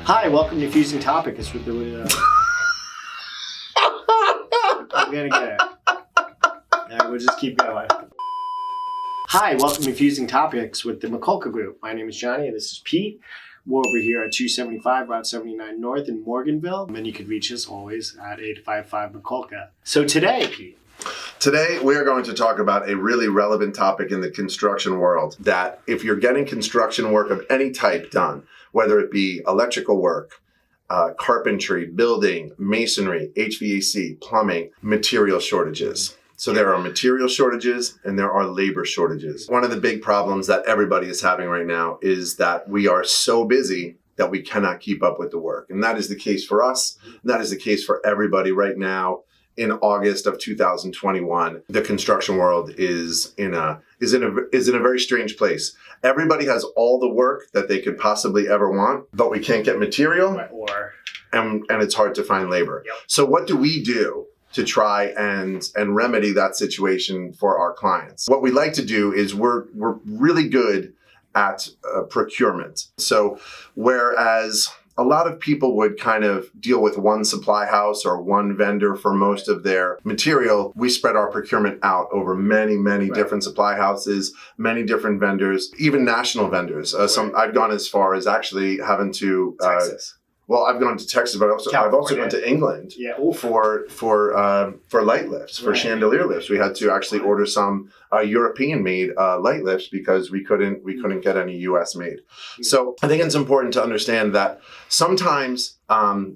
Hi, welcome to Fusing Topics with the... I'm gonna get it. Alright, we'll just keep going. Hi, welcome to Fusing Topics with the Mikulka Group. My name is Johnny and this is Pete. We're over here at 275 Route 79 North in Morganville. And you can reach us always at 855 Mikulka. So today, Pete. Today, we are going to talk about a really relevant topic in the construction world, that if you're getting construction work of any type done, whether it be electrical work, carpentry, building, masonry, HVAC, plumbing, material shortages. So there are material shortages and there are labor shortages. One of the big problems that everybody is having right now is that we are so busy that we cannot keep up with the work. And that is the case for us. And that is the case for everybody right now. In August of 2021, the construction world is in a very strange place. Everybody has all the work that they could possibly ever want, but we can't get material, and it's hard to find labor. Yep. So what do we do to try and remedy that situation for our clients? What we like to do is we're really good at procurement. So whereas a lot of people would kind of deal with one supply house or one vendor for most of their material, we spread our procurement out over many different supply houses, many different vendors, even national vendors. I've gone as far as actually having to Texas. Well, I've gone to Texas, but I've also gone to England for light lifts, for chandelier lifts. We had to actually order some European-made light lifts because we couldn't get any U.S. made. So I think it's important to understand that sometimes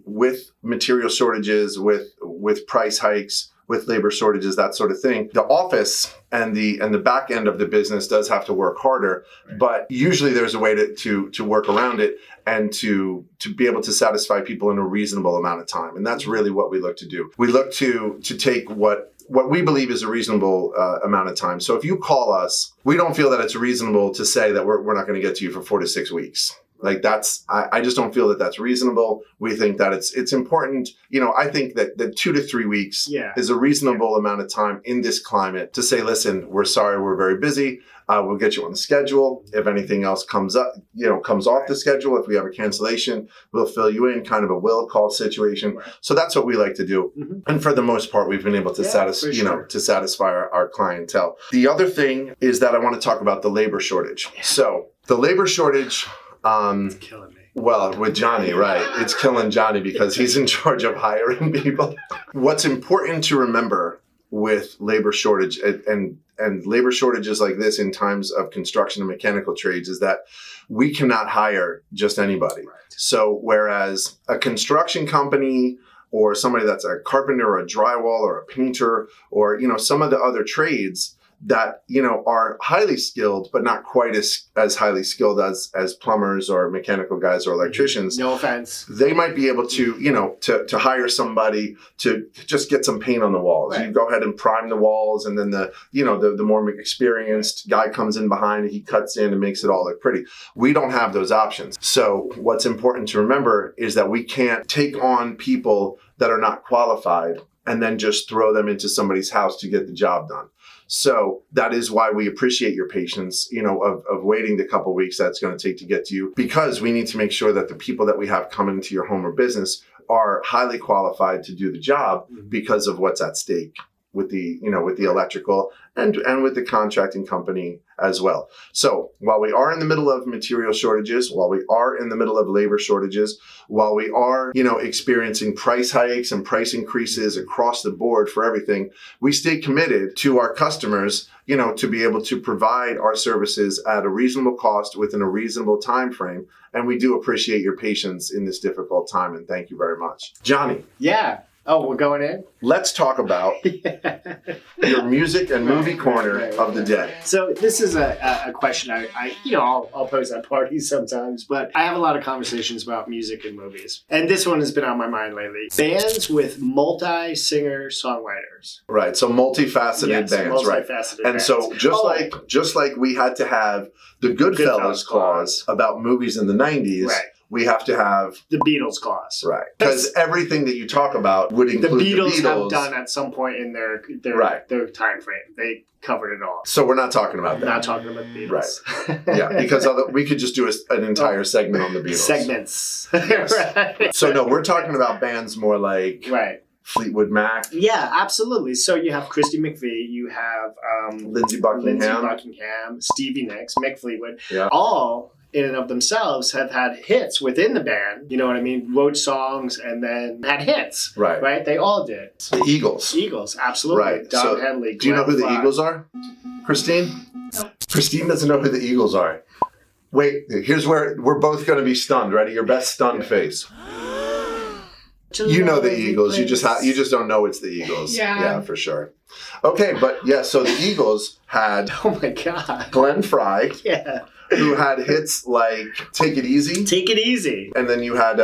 with material shortages, with price hikes, with labor shortages, that sort of thing, the office and the back end of the business does have to work harder, but usually there's a way to work around it and to be able to satisfy people in a reasonable amount of time. And that's really what we look to do. We look to take what we believe is a reasonable amount of time. So if you call us, we don't feel that it's reasonable to say that we're not going to get to you for 4 to 6 weeks. Like I just don't feel that that's reasonable. We think that it's important. I think that 2 to 3 weeks is a reasonable amount of time in this climate to say, listen, we're sorry, we're very busy. We'll get you on the schedule. If anything else comes off the schedule, if we have a cancellation, we'll fill you in, kind of a will call situation. Right. So that's what we like to do. Mm-hmm. And for the most part, we've been able to satisfy our clientele. The other thing is that I want to talk about the labor shortage. Yeah. So the labor shortage, it's killing me. Well, with Johnny, right. It's killing Johnny because he's in charge of hiring people. What's important to remember with labor shortage and labor shortages like this in times of construction and mechanical trades is that we cannot hire just anybody. Right. So whereas a construction company or somebody that's a carpenter or a drywall or a painter or, some of the other trades that, are highly skilled, but not quite as highly skilled as plumbers or mechanical guys or electricians. No offense. They might be able to, to hire somebody to just get some paint on the walls. Right. You go ahead and prime the walls, and then the more experienced guy comes in behind and he cuts in and makes it all look pretty. We don't have those options. So what's important to remember is that we can't take on people that are not qualified and then just throw them into somebody's house to get the job done. So that is why we appreciate your patience, of waiting the couple weeks that's going to take to get to you, because we need to make sure that the people that we have coming into your home or business are highly qualified to do the job because of what's at stake with the electrical and with the contracting company as well. So while we are in the middle of material shortages, while we are in the middle of labor shortages, while we are, experiencing price hikes and price increases across the board for everything, we stay committed to our customers, to be able to provide our services at a reasonable cost within a reasonable time frame. And we do appreciate your patience in this difficult time. And thank you very much. Johnny. Yeah. Oh, we're going in? Let's talk about your music and movie corner of the day. So this is a question I'll pose at parties sometimes, but I have a lot of conversations about music and movies. And this one has been on my mind lately. Bands with multi-singer-songwriters. Right, so multifaceted bands, right? And so just like we had to have the Goodfellas clause about movies in the 90s, right. we have to have the Beatles clause. Right. Because everything that you talk about would include the Beatles have done at some point in their time frame. They covered it all. So we're not talking about that. Not talking about the Beatles. Right. Yeah, because we could just do an entire segment on the Beatles. Segments. Yes. Right. So no, we're talking about bands more like Fleetwood Mac. Yeah, absolutely. So you have Christy McVie, you have Lindsey Buckingham, Stevie Nicks, Mick Fleetwood. Yeah. All in and of themselves have had hits within the band. You know what I mean? Wrote songs and then had hits. Right. Right? They all did. The Eagles. Eagles, absolutely. Right. Don Henley. Do you know who the Eagles are? Christine? No. Christine doesn't know who the Eagles are. Wait, here's where we're both going to be stunned. Ready? Your best stunned face. You know the Eagles. You just don't know it's the Eagles. Yeah, for sure. Okay, but yeah, so the Eagles had oh my god, Glenn Frey. Yeah. Who had hits like "Take It Easy," "Take It Easy," and then you had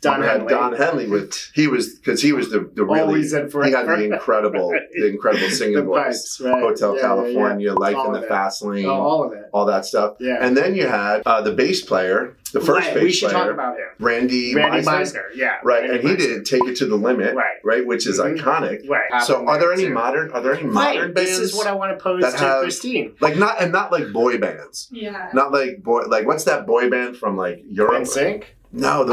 Don Henley with he was the really Always and Forever. He had the incredible singing voice, pipes, right. Hotel California, Life all in the Fast Lane, all of it, all that stuff. Yeah, and then you had the bass player, the first bass player. We should talk about him, Randy Meisner. Yeah, right, and he did "Take It to the Limit," right, which is iconic. Right. So are there any modern bands? This is what I want to pose to Christine. Not like boy bands. Yeah. Not like what's that boy band from like Europe? NSYNC? No,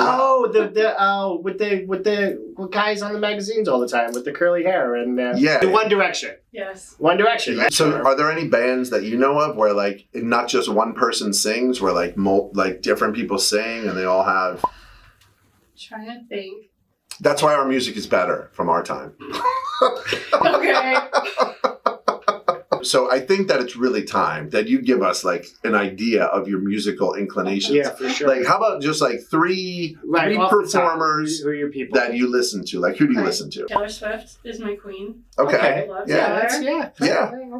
with the guys on the magazines all the time with the curly hair and the One Direction. Yes. One Direction. Right? So are there any bands that you know of where like not just one person sings, where like different people sing and they all have? Trying to think. That's why our music is better from our time. Okay. So I think that it's really time that you give us like an idea of your musical inclinations. Yeah, for sure. Like how about just like three performers who are your people that you listen to? Like who do you listen to? Taylor Swift is my queen. Okay. Yeah.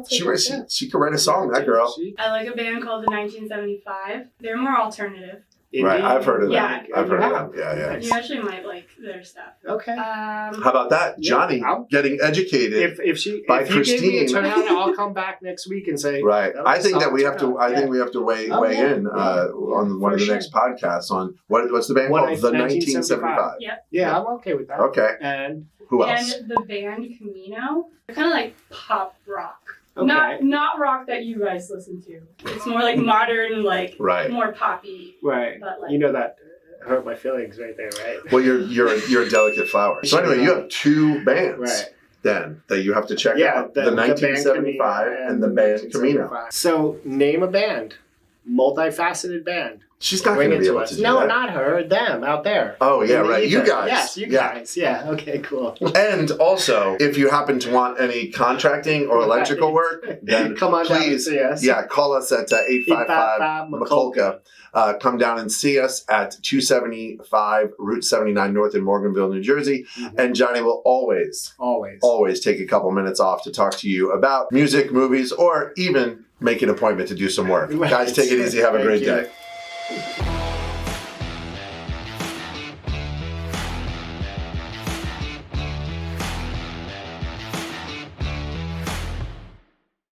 She could write a song, that girl. I like a band called the 1975. They're more alternative. Right, I've heard of them. Yeah. I've heard of them. Yeah. You actually might like their stuff. Okay. How about that, Johnny? Getting educated. If you give me a turnout, I'll come back next week and say. Right. I think that we have to. I think we have to weigh in on one of the next podcasts on what's the band called? The 1975. Yeah, I'm okay with that. Okay. And who else? And the band Camino. They're kind of like pop rock. Okay. Not rock that you guys listen to. It's more like modern, like more poppy. Right. But like, you know that hurt my feelings right there, right? Well, you're a delicate flower. So anyway, you have two bands. Right. Then that you have to check out. The 1975 and the band Camino. So name a band. Multifaceted band. She's not going to be able to do No, that. not her. Them out there. Oh, yeah, right. You guys. Yes, you guys. Yeah. Okay, cool. And also, if you happen to want any contracting or electrical work, then come on please, down and see us. Yeah, call us at 855 Mikulka. Come down and see us at 275 Route 79 North in Morganville, New Jersey. Mm-hmm. And Johnny will always take a couple minutes off to talk to you about music, movies, or even make an appointment to do some work. Guys, take it easy. Have a great day.